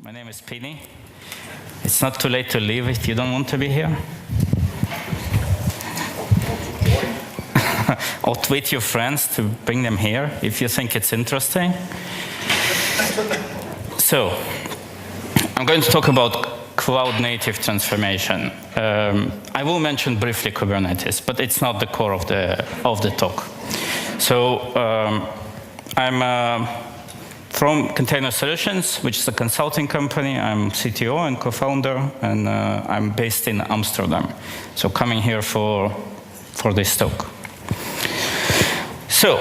My name is Pini. It's not too late to leave if you don't want to be here. Or tweet your friends to bring them here if you think it's interesting. So, I'm going to talk about cloud-native transformation. I will mention briefly Kubernetes, but it's not the core of the talk. So, I'm from Container Solutions, which is a consulting company. I'm CTO and co-founder, and I'm based in Amsterdam. So coming here for this talk. So,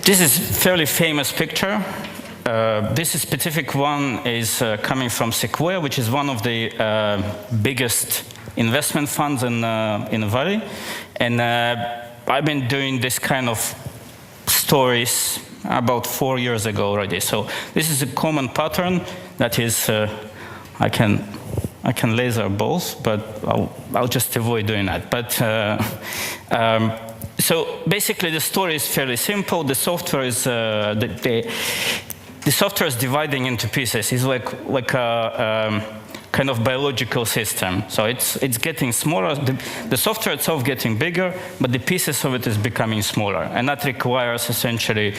this is a fairly famous picture. This specific one is coming from Sequoia, which is one of the biggest investment funds in the Valley. And I've been doing this kind of stories about 4 years ago already. So this is a common pattern that is, I can laser both, but I'll just avoid doing that. But so basically the story is fairly simple. The software is the software is dividing into pieces. It's like a kind of biological system. So it's getting smaller. The software itself getting bigger, but the pieces of it is becoming smaller. And that requires essentially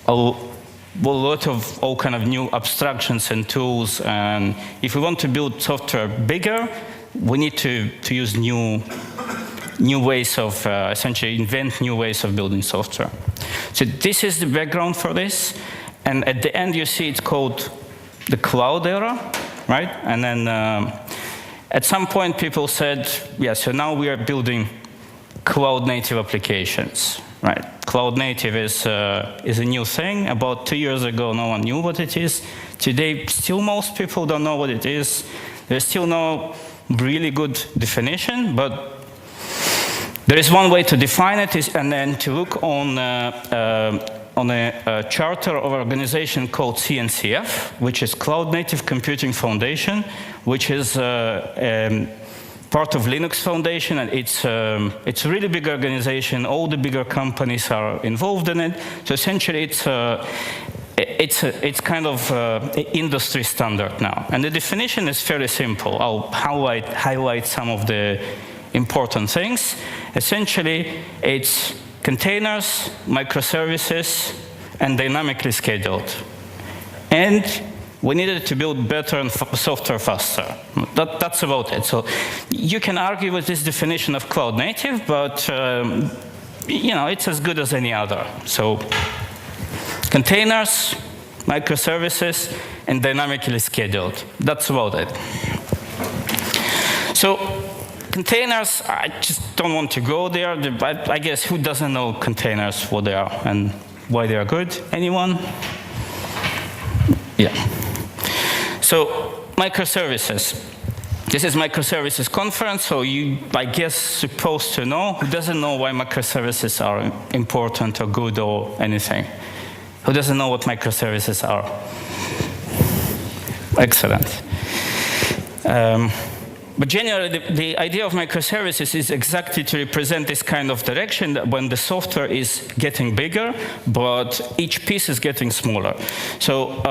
a lot of all kind of new abstractions and tools. And if we want to build software bigger, we need to use new ways of, essentially invent new ways of building software. So this is the background for this. And at the end, you see it's called the cloud era. Right? And then at some point people said, yeah, so now we are building cloud-native applications. Right? Cloud-native is a new thing. About 2 years ago, no one knew what it is. Today, still most people don't know what it is. There's still no really good definition, but there is one way to define it, and then to look on a charter of an organization called CNCF, which is Cloud Native Computing Foundation, which is part of Linux Foundation, and it's a really big organization. All the bigger companies are involved in it. So essentially, it's kind of industry standard now. And the definition is fairly simple. I'll highlight some of the important things. Essentially, it's containers, microservices, and dynamically scheduled. And we needed to build better and software faster. That's about it. So you can argue with this definition of cloud native, but you know, it's as good as any other. So containers, microservices, and dynamically scheduled. That's about it. So containers, I just don't want to go there. I guess who doesn't know containers, what they are and why they are good? Anyone? Yeah. So microservices. This is microservices conference, so you, I guess, supposed to know. Who doesn't know why microservices are important or good or anything? Who doesn't know what microservices are? Excellent. But generally, the idea of microservices is exactly to represent this kind of direction that when the software is getting bigger, but each piece is getting smaller. So,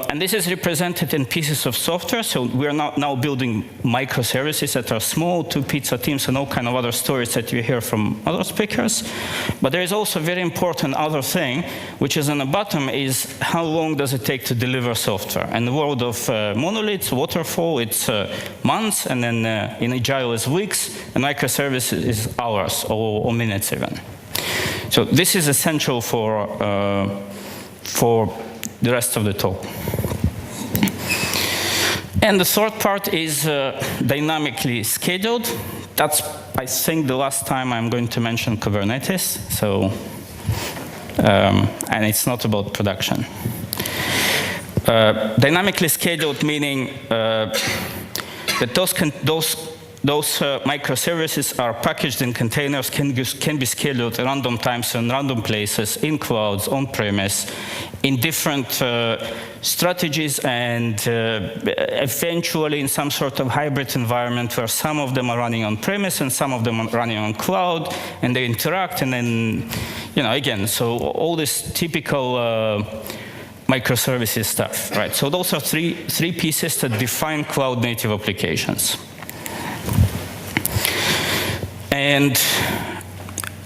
and this is represented in pieces of software. So we are now building microservices that are small, 2 pizza teams, and all kind of other stories that you hear from other speakers. But there is also a very important other thing, which is on the bottom, is how long does it take to deliver software? In the world of monoliths, Waterfall, it's months, and then in Agile is weeks, and microservices is hours or minutes even. So this is essential for the rest of the talk. And the third part is dynamically scheduled. That's, I think, the last time I'm going to mention Kubernetes. So, and it's not about production. Dynamically scheduled meaning that those microservices are packaged in containers, can be scheduled at random times and random places, in clouds, on-premise, in different strategies, and eventually in some sort of hybrid environment where some of them are running on-premise and some of them are running on cloud, and they interact, and then, you know, again, so all this typical microservices stuff, right? So those are three pieces that define cloud-native applications. And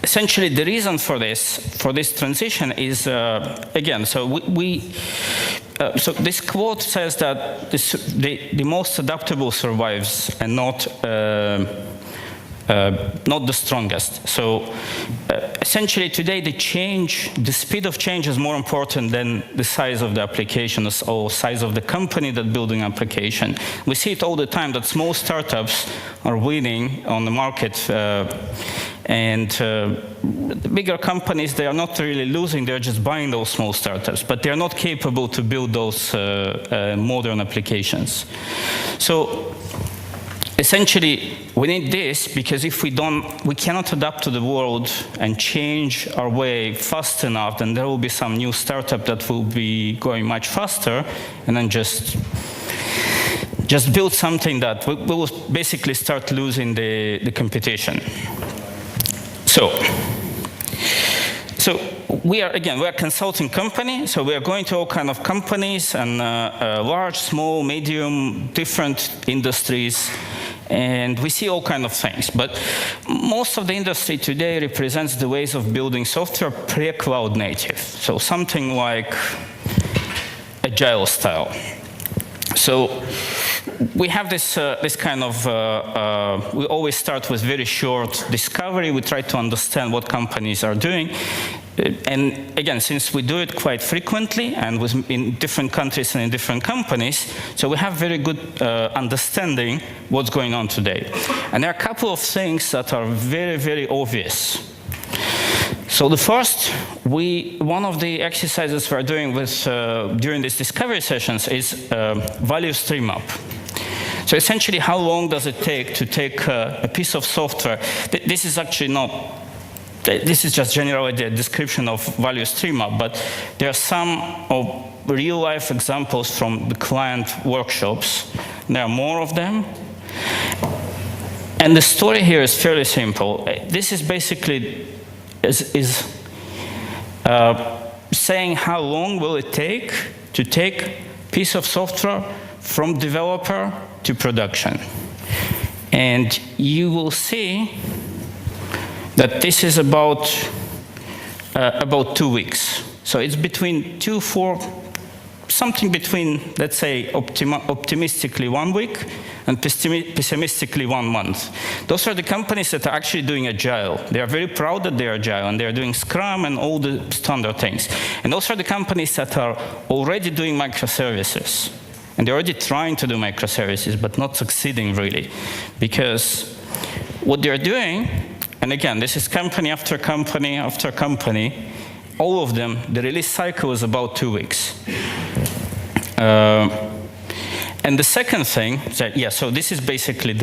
essentially, the reason for this transition is, again, so so this quote says that the most adaptable survives and not the strongest. So essentially today the speed of change is more important than the size of the application or size of the company that's building application. We see it all the time that small startups are winning on the market, and the bigger companies, they are not really losing, they're just buying those small startups, but they're not capable to build those modern applications. So essentially, we need this because if we cannot adapt to the world and change our way fast enough, then there will be some new startup that will be going much faster, and then just build something that we will basically start losing the competition. So we are a consulting company, so we are going to all kind of companies and large, small, medium, different industries, and we see all kind of things. But most of the industry today represents the ways of building software pre-cloud native, so something like Agile style. So we have this kind of, we always start with very short discovery. We try to understand what companies are doing. And again, since we do it quite frequently and in different countries and in different companies, so we have very good understanding what's going on today. And there are a couple of things that are very, very obvious. So the first, one of the exercises we're doing during these discovery sessions is value stream up. So essentially, how long does it take to take a piece of software? This is actually not, this is just generally the description of value stream up, but there are some of real-life examples from the client workshops. There are more of them. And the story here is fairly simple. This is basically saying how long will it take to take a piece of software from developer to production. And you will see that this is about 2 weeks. So it's between 2-4, something between, let's say, optimistically 1 week and pessimistically 1 month. Those are the companies that are actually doing Agile. They are very proud that they are Agile, and they are doing Scrum and all the standard things. And those are the companies that are already doing microservices. And they're already trying to do microservices, but not succeeding really. Because what they're doing, and again, this is company after company after company, all of them, the release cycle is about 2 weeks. And the second thing, so this is basically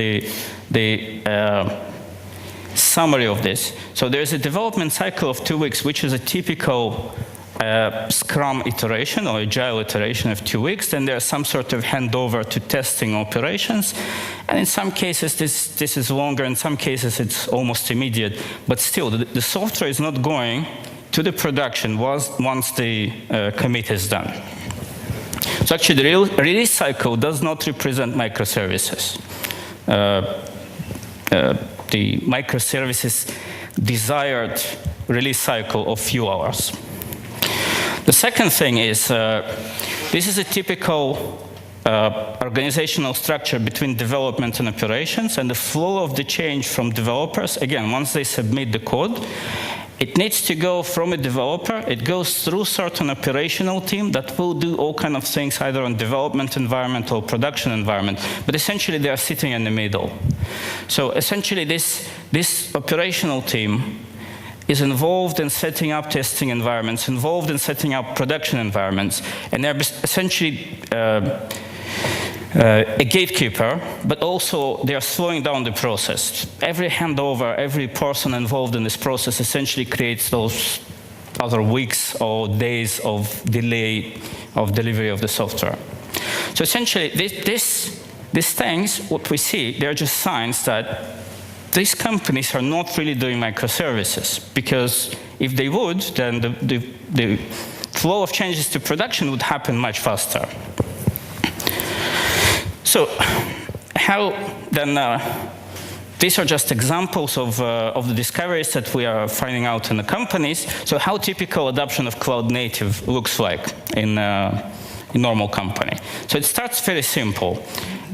the summary of this. So there's a development cycle of 2 weeks, which is a typical Scrum iteration or Agile iteration of 2 weeks. Then there's some sort of handover to testing operations. And in some cases, this is longer. In some cases, it's almost immediate. But still, the software is not going to the production once the commit is done. So actually, the release cycle does not represent microservices. The microservices desired release cycle of few hours. The second thing is, this is a typical organizational structure between development and operations, and the flow of the change from developers, again, once they submit the code, it needs to go from a developer, it goes through certain operational team that will do all kind of things either on development environment or production environment, but essentially they are sitting in the middle. So essentially this operational team is involved in setting up testing environments, involved in setting up production environments, and they're essentially a gatekeeper, but also they are slowing down the process. Every handover, every person involved in this process essentially creates those other weeks or days of delay of delivery of the software. So essentially, these things, what we see, they're just signs that these companies are not really doing microservices, because if they would, then the flow of changes to production would happen much faster. So how then, these are just examples of the discoveries that we are finding out in the companies. So how typical adoption of cloud native looks like in normal company. So it starts very simple.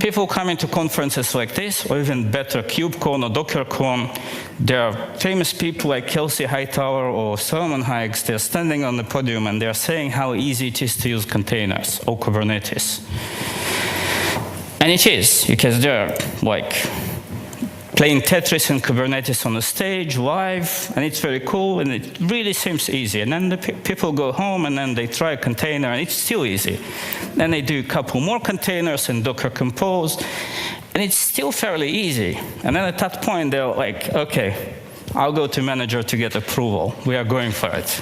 People come into conferences like this, or even better, KubeCon or DockerCon. There are famous people like Kelsey Hightower or Solomon Hykes. They're standing on the podium and they're saying how easy it is to use containers or Kubernetes. And it is, because they're like playing Tetris and Kubernetes on the stage live, and it's very cool, and it really seems easy. And then the people go home, and then they try a container, and it's still easy. Then they do a couple more containers in Docker Compose, and it's still fairly easy. And then at that point, they're like, okay, I'll go to manager to get approval. We are going for it.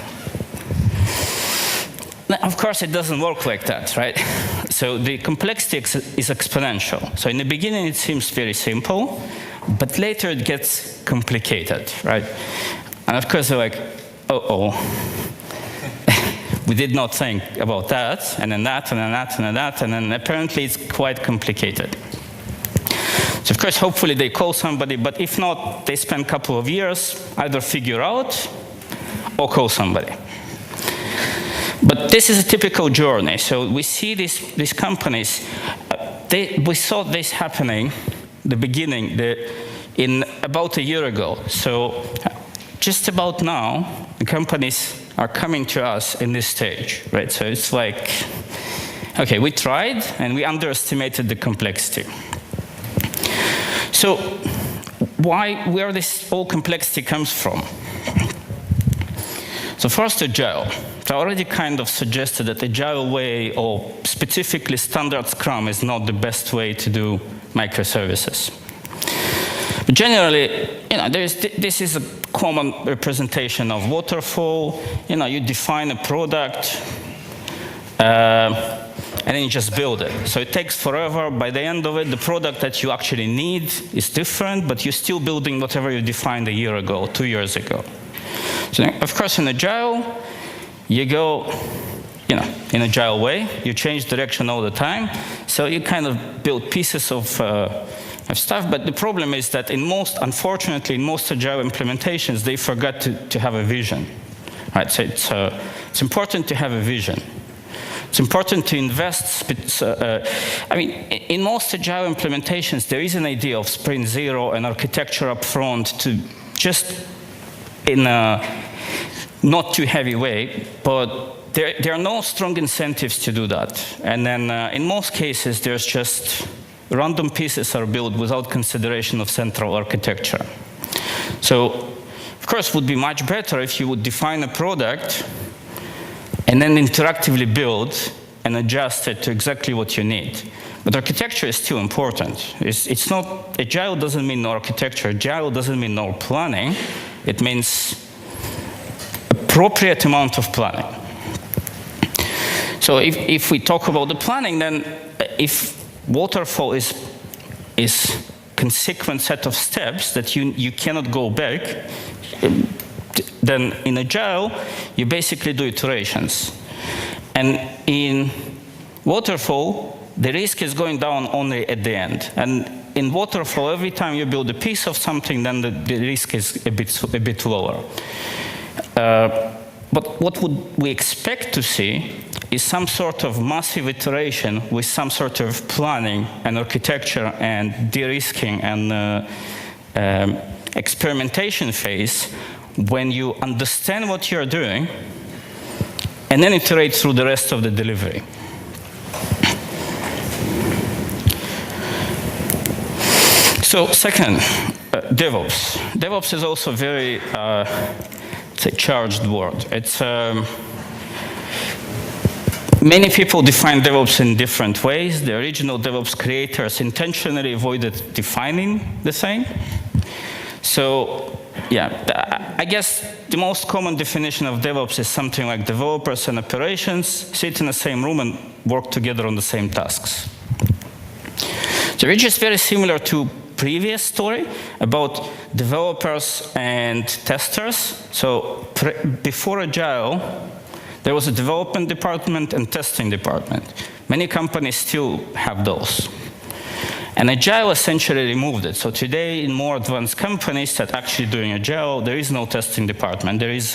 Now, of course, it doesn't work like that, right? So the complexity is exponential. So in the beginning, it seems very simple, but later it gets complicated, right? And of course, they're like, uh-oh. We did not think about that, and then that, and then that, and then that, and then apparently it's quite complicated. So of course, hopefully they call somebody, but if not, they spend a couple of years, either figure out or call somebody. But this is a typical journey. So we see these companies, we saw this happening the beginning in about a year ago. So just about now, the companies are coming to us in this stage, right? So it's like, okay, we tried and we underestimated the complexity. So where this all complexity comes from? So first, Agile. I already kind of suggested that Agile way, or specifically standard Scrum, is not the best way to do microservices. But generally, this is a common representation of Waterfall. You define a product, and then you just build it. So it takes forever. By the end of it, the product that you actually need is different, but you're still building whatever you defined a year ago, 2 years ago. So of course, in Agile, you go, in Agile way, you change direction all the time. So you kind of build pieces of stuff. But the problem is that unfortunately, in most Agile implementations, they forgot to have a vision. Right? So it's important to have a vision. It's important to invest. In most Agile implementations, there is an idea of sprint zero and architecture up front to just in a not too heavy way, but there are no strong incentives to do that. And then in most cases, there's just random pieces are built without consideration of central architecture. So, of course, it would be much better if you would define a product and then interactively build and adjust it to exactly what you need. But architecture is still important. It's not, Agile doesn't mean no architecture. Agile doesn't mean no planning. It means appropriate amount of planning. So if we talk about the planning, then if Waterfall is consequent set of steps that you cannot go back, then in Agile, you basically do iterations. And in Waterfall, the risk is going down only at the end. And in Waterfall, every time you build a piece of something, then the risk is a bit lower. But what would we expect to see is some sort of massive iteration with some sort of planning and architecture and de-risking and experimentation phase when you understand what you're doing and then iterate through the rest of the delivery. So second, DevOps. DevOps is also very it's a charged word. It's many people define DevOps in different ways. The original DevOps creators intentionally avoided defining the same. So, yeah, I guess the most common definition of DevOps is something like developers and operations sit in the same room and work together on the same tasks. So which is very similar to previous story about developers and testers. So before Agile, there was a development department and testing department. Many companies still have those. And Agile essentially removed it. So today, in more advanced companies that are actually doing Agile, there is no testing department. There is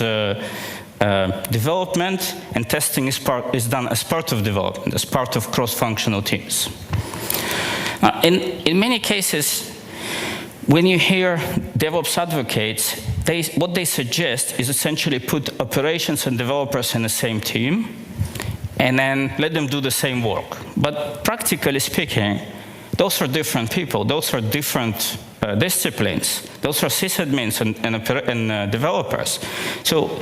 development, and testing is done as part of development, as part of cross-functional teams. In many cases, when you hear DevOps advocates, what they suggest is essentially put operations and developers in the same team, and then let them do the same work. But practically speaking, those are different people. Those are different disciplines. Those are sysadmins and developers. So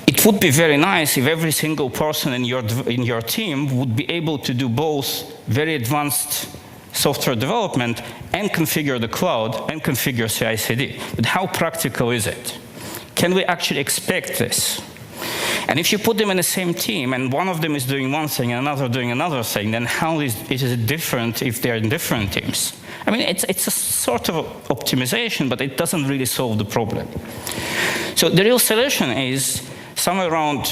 it would be very nice if every single person in your team would be able to do both very advanced software development and configure the cloud and configure CI/CD. But how practical is it? Can we actually expect this? And if you put them in the same team and one of them is doing one thing and another doing another thing, then how is it different if they're in different teams? I mean, it's a sort of optimization, but it doesn't really solve the problem. So the real solution is somewhere around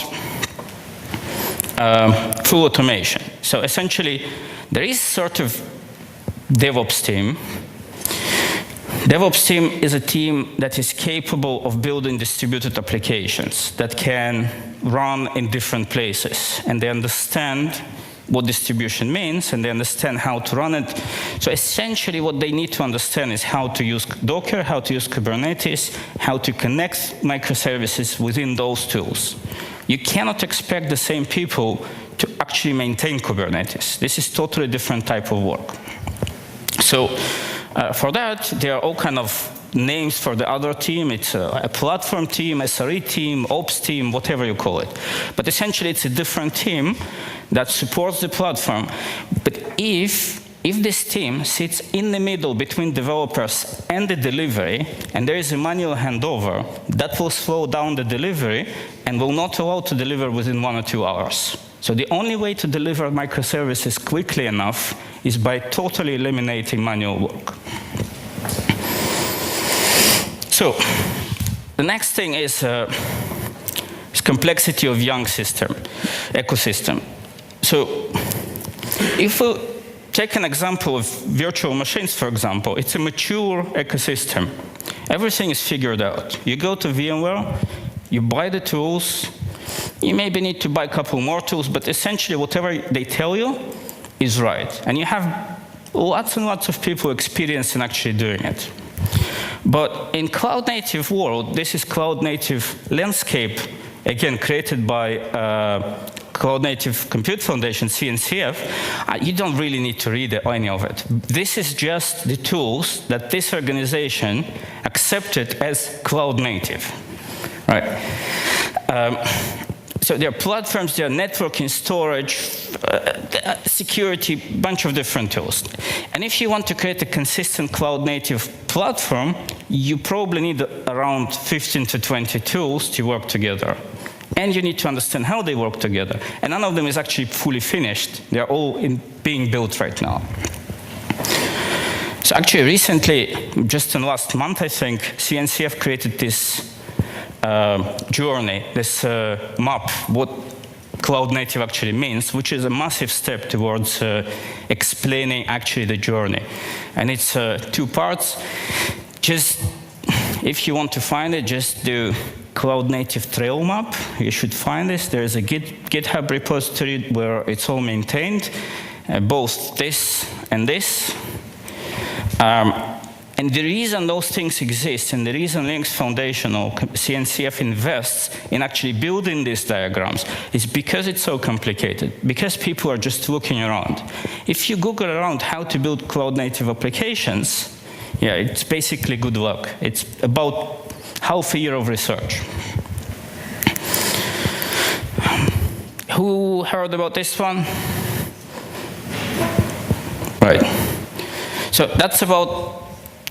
full automation. So essentially, there is sort of DevOps team. DevOps team is a team that is capable of building distributed applications that can run in different places, and they understand what distribution means, and they understand how to run it. So essentially what they need to understand is how to use Docker, how to use Kubernetes, how to connect microservices within those tools. You cannot expect the same people to actually maintain Kubernetes. This is totally different type of work. So for that, there are all kind of names for the other team. It's a platform team, SRE team, ops team, whatever you call it. But essentially, it's a different team that supports the platform. But if this team sits in the middle between developers and the delivery, and there is a manual handover, that will slow down the delivery and will not allow to deliver within 1 or 2 hours. So the only way to deliver microservices quickly enough is by totally eliminating manual work. So the next thing is complexity of young ecosystem. So if we take an example of virtual machines, for example, it's a mature ecosystem. Everything is figured out. You go to VMware, you buy the tools, you maybe need to buy a couple more tools, but essentially whatever they tell you is right. And you have lots and lots of people experienced in actually doing it. But in cloud-native world, this is cloud-native landscape, again, created by Cloud Native Compute Foundation, CNCF, you don't really need to read any of it. This is just the tools that this organization accepted as cloud-native, right? So there are platforms, there are networking, storage, security, bunch of different tools. And if you want to create a consistent cloud-native platform, you probably need around 15 to 20 tools to work together. And you need to understand how they work together. And none of them is actually fully finished. They're all being built right now. So actually recently, just in last month, I think, CNCF created this journey, this map, what cloud native actually means, which is a massive step towards explaining actually the journey. And it's 2 parts. Just, if you want to find it, just do cloud native trail map. You should find this. There is a GitHub repository where it's all maintained, both this and this. And the reason those things exist, and the reason Linux Foundation or CNCF invests in actually building these diagrams, is because it's so complicated, because people are just looking around. If you Google around how to build cloud-native applications, yeah, it's basically good luck. It's about half a year of research. Who heard about this one? Right. So that's about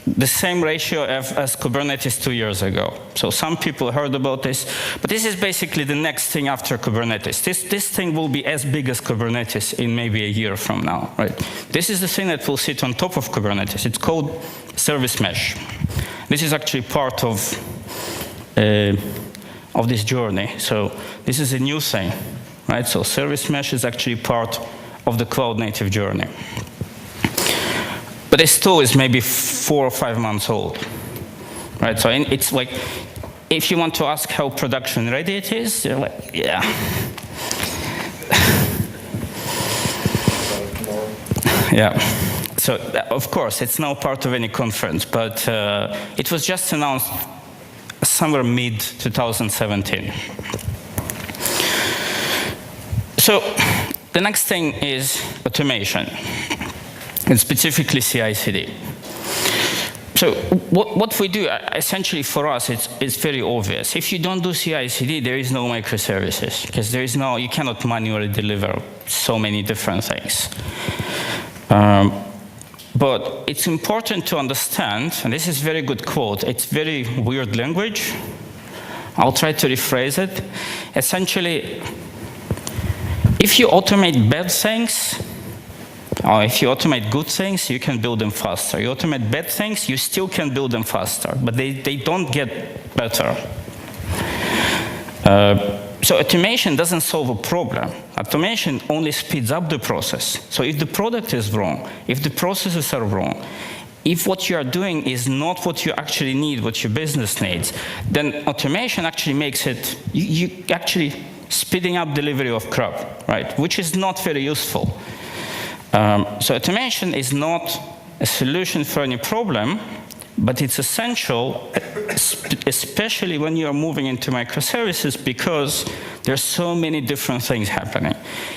the same ratio as Kubernetes 2 years ago. So some people heard about this, but this is basically the next thing after Kubernetes. This thing will be as big as Kubernetes in maybe a year from now, right? This is the thing that will sit on top of Kubernetes. It's called service mesh. This is actually part of of this journey. So this is a new thing, right? So service mesh is actually part of the cloud-native journey. But it still is maybe 4 or 5 months old, right? So it's like, if you want to ask how production ready it is, you're like, yeah. Yeah. So, of course, it's now part of any conference, but it was just announced somewhere mid-2017. So, the next thing is automation, and specifically CI/CD. So, what we do, essentially for us, it's very obvious. If you don't do CI/CD, there is no microservices, because you cannot manually deliver so many different things. But it's important to understand, and this is a very good quote, it's very weird language. I'll try to rephrase it. Essentially, if you automate bad things, or if you automate good things, you can build them faster. You automate bad things, you still can build them faster, but they don't get better. So automation doesn't solve a problem. Automation only speeds up the process. So if the product is wrong, if the processes are wrong, if what you are doing is not what you actually need, what your business needs, then automation actually makes it, you actually speeding up delivery of crap, right? Which is not very useful. So automation is not a solution for any problem, but it's essential, especially when you are moving into microservices, because there's so many different things happening.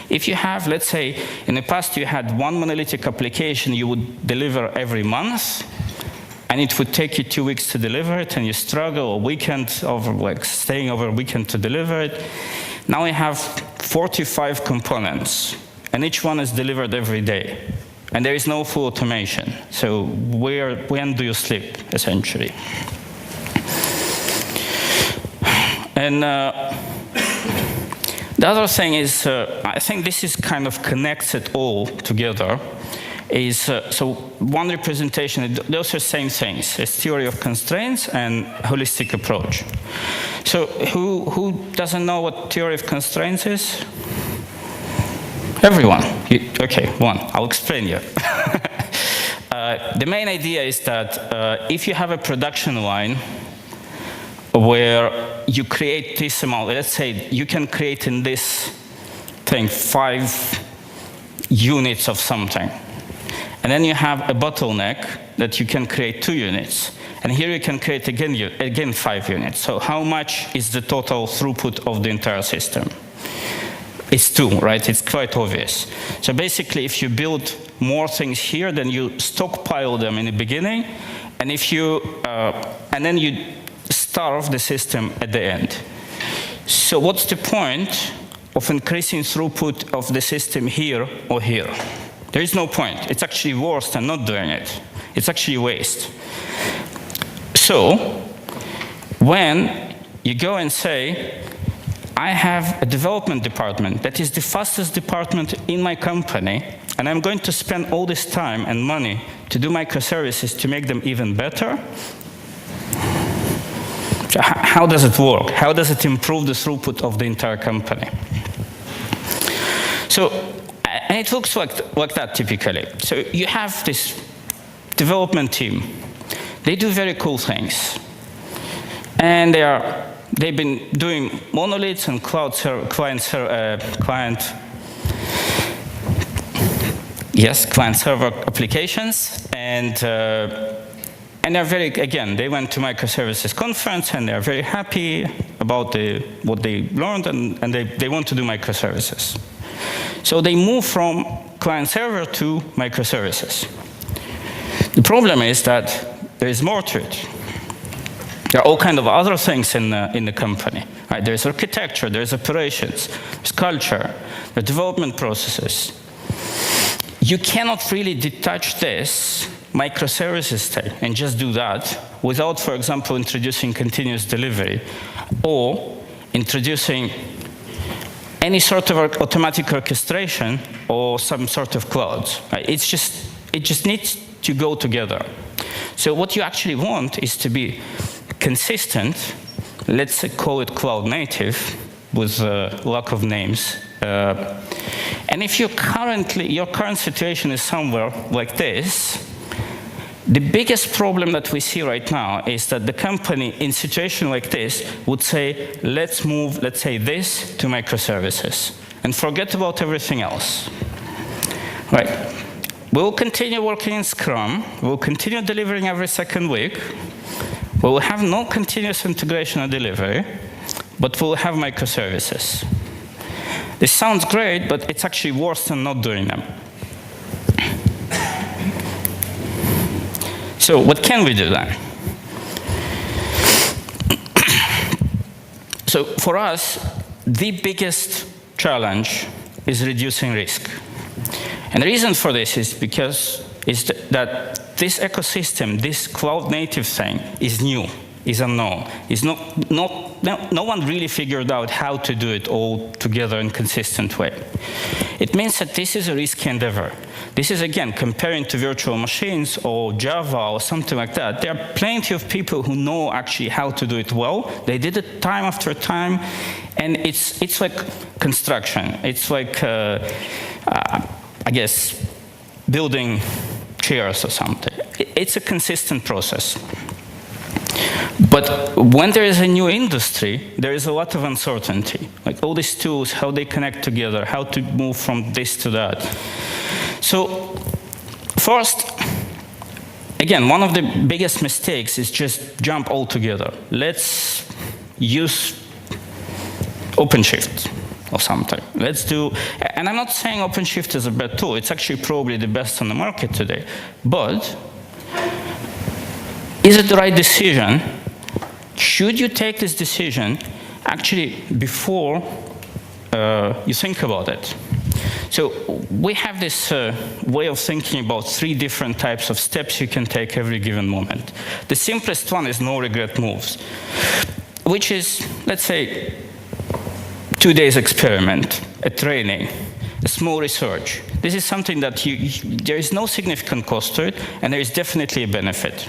If you have, let's say, in the past you had one monolithic application you would deliver every month, and it would take you 2 weeks to deliver it, and you struggle a weekend over, like staying over a weekend to deliver it. Now we have 45 components, and each one is delivered every day. And there is no full automation. So when do you sleep, essentially? And the other thing is, I think this is kind of connects it all together, is, so one representation, those are same things. It's theory of constraints and holistic approach. So who doesn't know what theory of constraints is? Everyone. Okay, one. I'll explain you. The main idea is that if you have a production line where you create this amount, let's say you can create in this thing 5 units of something. And then you have a bottleneck that you can create 2 units. And here you can create again 5 units. So how much is the total throughput of the entire system? It's 2, right? It's quite obvious. So basically, if you build more things here, then you stockpile them in the beginning, and and then you starve the system at the end. So what's the point of increasing throughput of the system here or here? There is no point. It's actually worse than not doing it. It's actually waste. So when you go and say, I have a development department that is the fastest department in my company, and I'm going to spend all this time and money to do microservices to make them even better. So how does it work? How does it improve the throughput of the entire company? So, and it looks like that typically. So you have this development team. They do very cool things. And they've been doing monoliths and client-server applications, and they're very, again, they went to Microservices conference, and they're very happy about what they learned, and they want to do microservices. So they move from client-server to microservices. The problem is that there is more to it. There are all kinds of other things in the company. Right? There's architecture, there's operations, there's culture, there are development processes. You cannot really detach this microservices thing and just do that without, for example, introducing continuous delivery or introducing any sort of automatic orchestration or some sort of clouds. Right? It just needs to go together. So what you actually want is to be consistent, let's call it cloud native with a lack of names. And if your current situation is somewhere like this, the biggest problem that we see right now is that the company in a situation like this would say, let's move, let's say this to microservices and forget about everything else. Right. We'll continue working in Scrum. We'll continue delivering every second week. We will have no continuous integration or delivery, but we'll have microservices. This sounds great, but it's actually worse than not doing them. So what can we do then? So for us, the biggest challenge is reducing risk. And the reason for this is because that this ecosystem, this cloud native thing, is new, is unknown. No one really figured out how to do it all together in a consistent way. It means that this is a risky endeavor. This is, again, comparing to virtual machines or Java or something like that. There are plenty of people who know actually how to do it well. They did it time after time, and it's like construction. It's like, I guess, building chairs or something. It's a consistent process. But when there is a new industry, there is a lot of uncertainty. Like all these tools, how they connect together, how to move from this to that. So first, again, one of the biggest mistakes is just jump all together. Let's use OpenShift or something. Let's do, and I'm not saying OpenShift is a bad tool. It's actually probably the best on the market today. But is it the right decision? Should you take this decision actually before you think about it? So we have this way of thinking about 3 different types of steps you can take every given moment. The simplest one is no regret moves, which is, let's say, 2 days experiment, a training, a small research. This is something that there is no significant cost to it, and there is definitely a benefit.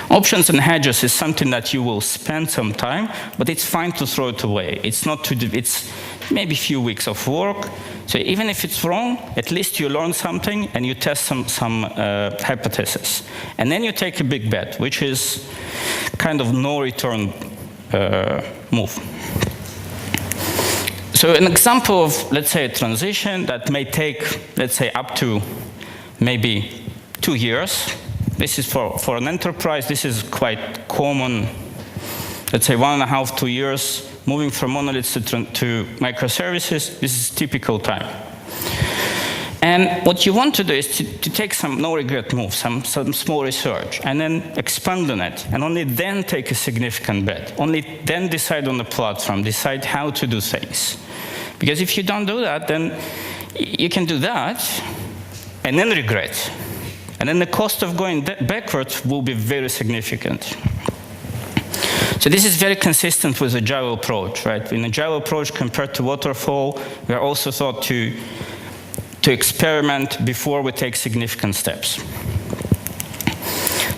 Options and hedges is something that you will spend some time, but it's fine to throw it away. It's maybe a few weeks of work. So even if it's wrong, at least you learn something and you test some hypothesis. And then you take a big bet, which is kind of no return move. So an example of, let's say, a transition that may take, let's say, up to maybe 2 years. This is for an enterprise, this is quite common, let's say 1.5 to 2 years, moving from monoliths to microservices. This is typical time. And what you want to do is to take some no-regret moves, some small research, and then expand on it, and only then take a significant bet. Only then decide on the platform, decide how to do things. Because if you don't do that, then you can do that, and then regret. And then the cost of going backwards will be very significant. So this is very consistent with Agile approach, right? In Agile approach compared to Waterfall, we are also thought to experiment before we take significant steps.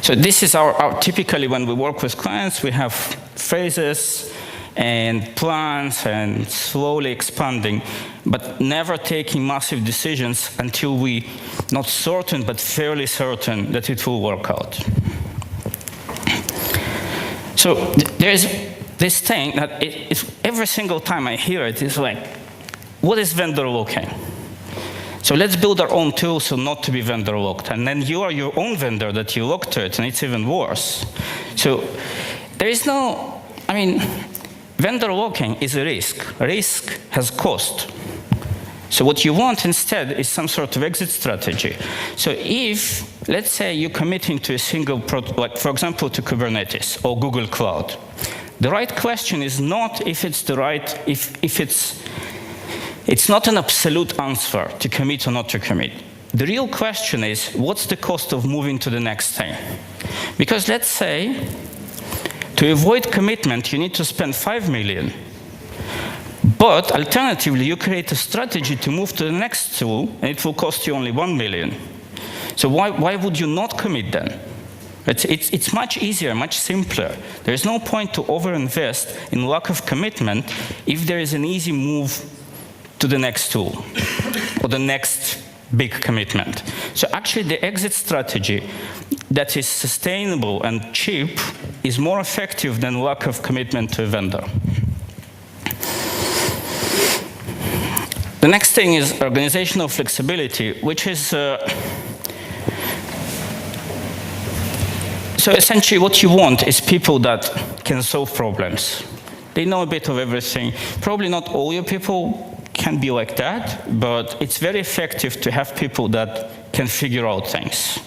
So this is typically when we work with clients, we have phases and plans and slowly expanding, but never taking massive decisions until we not certain, but fairly certain that it will work out. So there's this thing that every single time I hear it, it's like, what is vendor locking? So let's build our own tool so not to be vendor locked. And then you are your own vendor that you lock to it, and it's even worse. So there is no, vendor locking is a risk. Risk has cost. So what you want instead is some sort of exit strategy. So if, let's say, you commit into a single product, like for example to Kubernetes or Google Cloud, the right question is not if it's the right, if it's not an absolute answer to commit or not to commit. The real question is, what's the cost of moving to the next thing? Because let's say, to avoid commitment, you need to spend 5 million. But alternatively, you create a strategy to move to the next tool, and it will cost you only 1 million. So why would you not commit then? It's much easier, much simpler. There's no point to overinvest in lack of commitment if there is an easy move to the next tool or the next big commitment. So actually the exit strategy that is sustainable and cheap is more effective than lack of commitment to a vendor. The next thing is organizational flexibility, which is so essentially what you want is people that can solve problems. They know a bit of everything. Probably not all your people can be like that, but it's very effective to have people that can figure out things.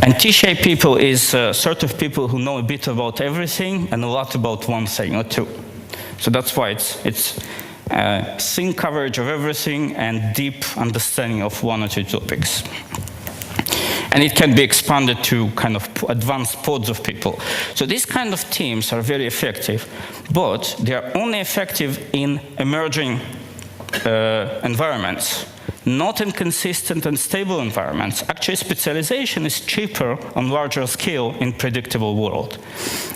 And T-shaped people is sort of people who know a bit about everything and a lot about one thing or two. So that's why it's thin coverage of everything and deep understanding of one or two topics. And it can be expanded to kind of advanced pods of people. So these kind of teams are very effective, but they are only effective in emerging environments, not in consistent and stable environments. Actually, specialization is cheaper on larger scale in predictable world.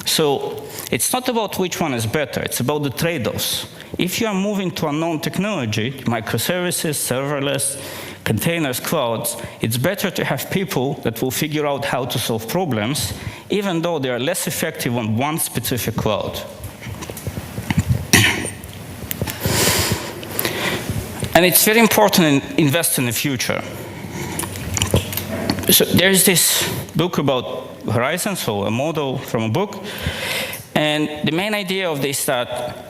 So it's not about which one is better, it's about the trade-offs. If you are moving to unknown technology, microservices, serverless, containers, clouds, it's better to have people that will figure out how to solve problems, even though they are less effective on one specific cloud. And it's very important to invest in the future. So there is this book about Horizon, so a model from a book, and the main idea of this is that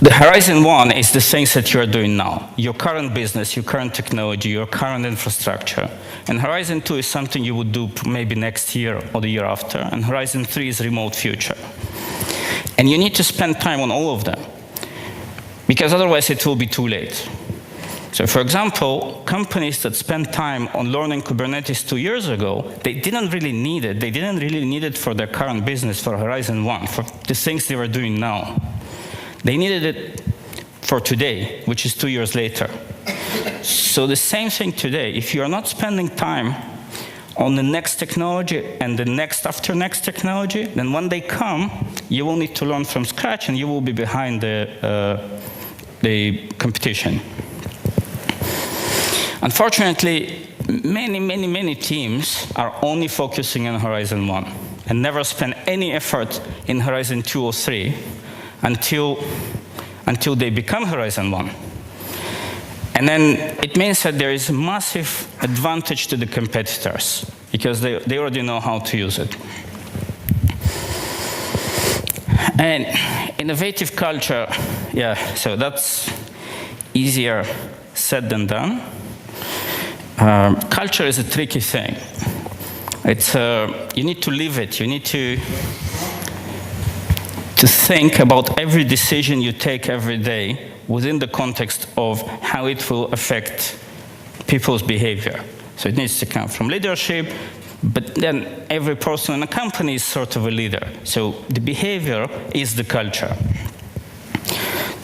the Horizon 1 is the things that you are doing now, your current business, your current technology, your current infrastructure. And Horizon 2 is something you would do maybe next year or the year after. And Horizon 3 is remote future. And you need to spend time on all of them, because otherwise it will be too late. So for example, companies that spent time on learning Kubernetes 2 years ago, they didn't really need it. They didn't really need it for their current business, for Horizon 1, for the things they were doing now. They needed it for today, which is 2 years later. So the same thing today. If you are not spending time on the next technology and the next after next technology, then when they come, you will need to learn from scratch and you will be behind the competition. Unfortunately, many teams are only focusing on Horizon 1 and never spend any effort in Horizon 2 or 3 until they become Horizon 1. And then it means that there is a massive advantage to the competitors because they already know how to use it. And innovative culture, yeah, so that's easier said than done. Culture is a tricky thing. It's you need to live it. You need to think about every decision you take every day within the context of how it will affect people's behavior. So it needs to come from leadership, but then every person in a company is sort of a leader. So the behavior is the culture.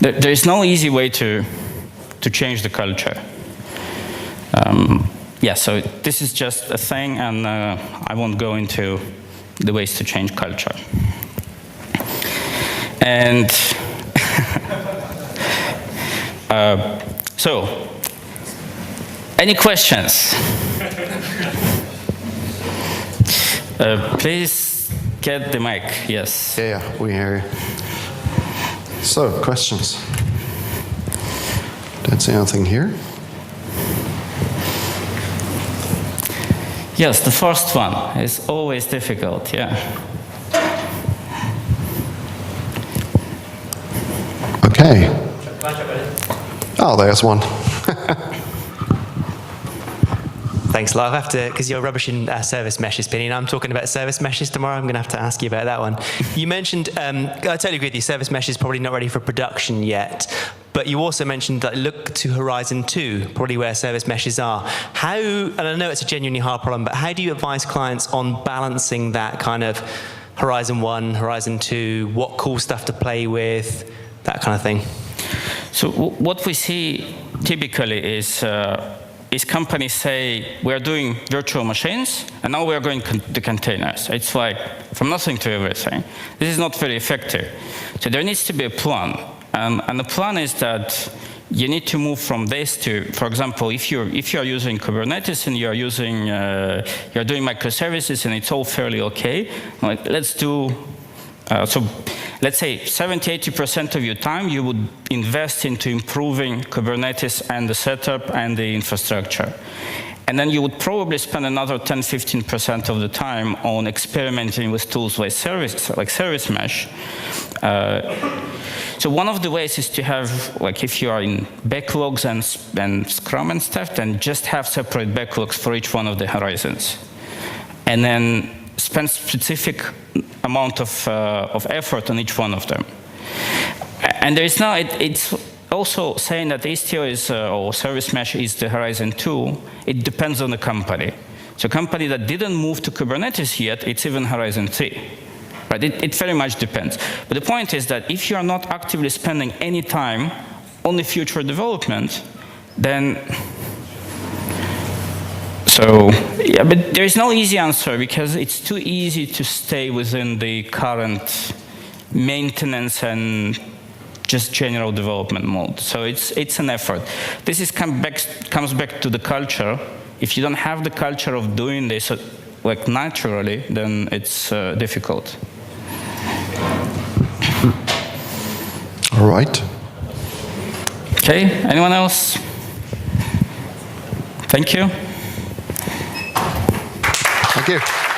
There is no easy way to change the culture. Yeah, so this is just a thing, and I won't go into the ways to change culture. And so, any questions? Please get the mic, yes. Yeah, we hear you. So, questions? Don't see anything here. Yes, the first one is always difficult, yeah. Okay. Oh, there's one. Thanks a lot. I have to, because you're rubbish in service meshes, Pini, and I'm talking about service meshes tomorrow. I'm going to have to ask you about that one. You mentioned, I totally agree with you, service mesh is probably not ready for production yet, but you also mentioned that look to Horizon 2, probably where service meshes are. How, and I know it's a genuinely hard problem, but how do you advise clients on balancing that kind of Horizon 1, Horizon 2, what cool stuff to play with, that kind of thing? So what we see typically is is companies say, we're doing virtual machines, and now we're going to containers. It's like from nothing to everything. This is not very effective. So there needs to be a plan. And the plan is that you need to move from this to, for example, if you're using Kubernetes and you're doing microservices and it's all fairly okay, like let's do, so let's say 70–80% of your time you would invest into improving Kubernetes and the setup and the infrastructure. And then you would probably spend another 10–15% of the time on experimenting with tools like service mesh. So one of the ways is to have, like if you are in backlogs and Scrum and stuff, then just have separate backlogs for each one of the horizons. And then spend specific amount of effort on each one of them. And there is now, it's also saying that Istio is, or service mesh is the horizon 2. It depends on the company. So a company that didn't move to Kubernetes yet, it's even horizon 3. Right? It very much depends. But the point is that if you are not actively spending any time on the future development, then so, yeah, but there is no easy answer because it's too easy to stay within the current maintenance and just general development mode. So it's an effort. This comes back to the culture. If you don't have the culture of doing this like naturally, then it's difficult. All right. Okay, anyone else? Thank you. Thank you.